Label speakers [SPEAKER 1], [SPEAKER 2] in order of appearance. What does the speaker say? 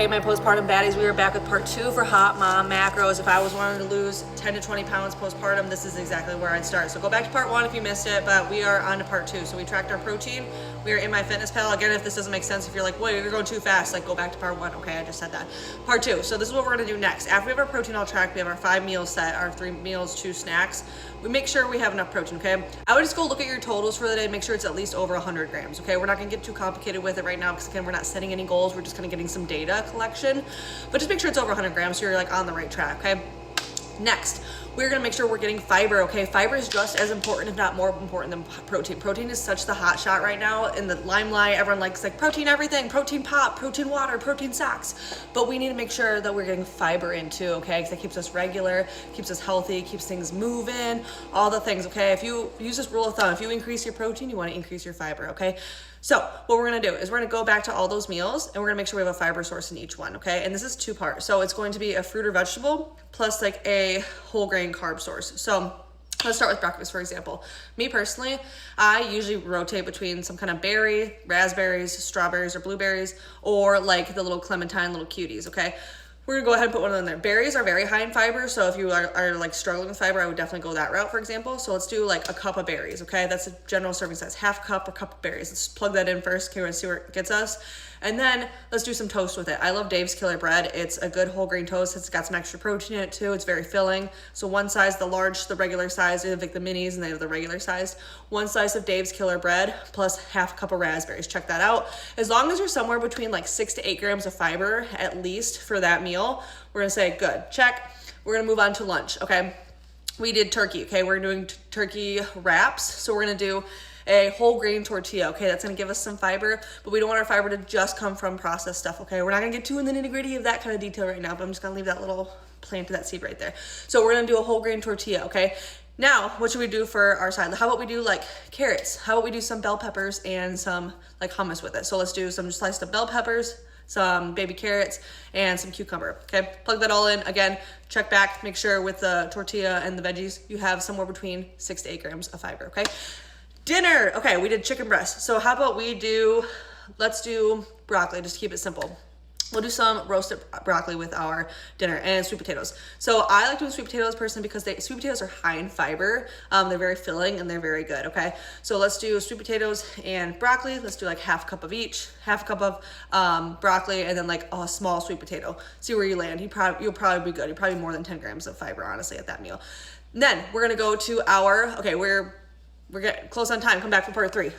[SPEAKER 1] Okay, my postpartum baddies, we are back with part 2 for hot mom macros. If I was wanting to lose 10 to 20 pounds postpartum, this is exactly where I'd start. So go back to part 1 if you missed it, but we are on to part 2. So we tracked our protein. We are in MyFitnessPal. Again, if this doesn't make sense, if you're like, wait, you're going too fast, like go back to part 1. Okay, I just said that. Part 2. So this is what we're gonna do next. After we have our protein all tracked, we have our 5 meals set, our 3 meals, 2 snacks. We make sure we have enough protein, okay? I would just go look at your totals for the day, make sure it's at least over 100 grams, okay? We're not gonna get too complicated with it right now because again, we're not setting any goals, we're just kind of getting some data collection, but just make sure it's over 100 grams so you're like on the right track, okay? Next, we're gonna make sure we're getting fiber, okay? Fiber is just as important, if not more important than protein. Protein is such the hot shot right now in the limelight. Everyone likes like protein everything, protein pop, protein water, protein socks. But we need to make sure that we're getting fiber in too, okay? Because that keeps us regular, keeps us healthy, keeps things moving, all the things, okay? If you use this rule of thumb, if you increase your protein, you wanna increase your fiber, okay? So what we're gonna do is we're gonna go back to all those meals and we're gonna make sure we have a fiber source in each one, okay? And this is 2 parts. So it's going to be a fruit or vegetable plus like a whole grain carb source. So let's start with breakfast, for example. Me personally, I usually rotate between some kind of berry, raspberries, strawberries, or blueberries, or like the little clementine little cuties, okay? We're gonna go ahead and put one of them there. Berries are very high in fiber, so if you are like struggling with fiber, I would definitely go that route, for example. So let's do like a cup of berries, okay? That's a general serving size, half cup or cup of berries. Let's plug that in first, okay, we're gonna see where it gets us. And then let's do some toast with it. I love Dave's Killer Bread. It's a good whole grain toast. It's got some extra protein in it too. It's very filling. So one size, the large, the regular size, they have like the minis and they have the regular size. 1 slice of Dave's Killer Bread plus half a cup of raspberries. Check that out. As long as you're somewhere between like 6 to 8 grams of fiber at least for that meal, we're gonna say good, check. We're gonna move on to lunch, okay? We did turkey, okay? We're doing turkey wraps. So we're gonna do a whole grain tortilla, okay? That's gonna give us some fiber, but we don't want our fiber to just come from processed stuff, okay? We're not gonna get too in the nitty gritty of that kind of detail right now, but I'm just gonna leave that little plant to that seed right there. So we're gonna do a whole grain tortilla, okay? Now, what should we do for our side? How about we do like carrots? How about we do some bell peppers and some like hummus with it? So let's do some sliced up bell peppers, some baby carrots, and some cucumber, okay? Plug that all in. Again, check back, make sure with the tortilla and the veggies, you have somewhere between 6 to 8 grams of fiber, okay? Dinner, okay, we did chicken breast. So how about let's do broccoli, just to keep it simple. We'll do some roasted broccoli with our dinner and sweet potatoes. So I like doing sweet potatoes personally because sweet potatoes are high in fiber. They're very filling and they're very good, okay? So let's do sweet potatoes and broccoli. Let's do like half a cup of each, half a cup of broccoli and then like a small sweet potato. See where you land. You'll probably be good. You're probably more than 10 grams of fiber, honestly, at that meal. And then we're gonna go to okay, we're getting close on time. Come back for part 3.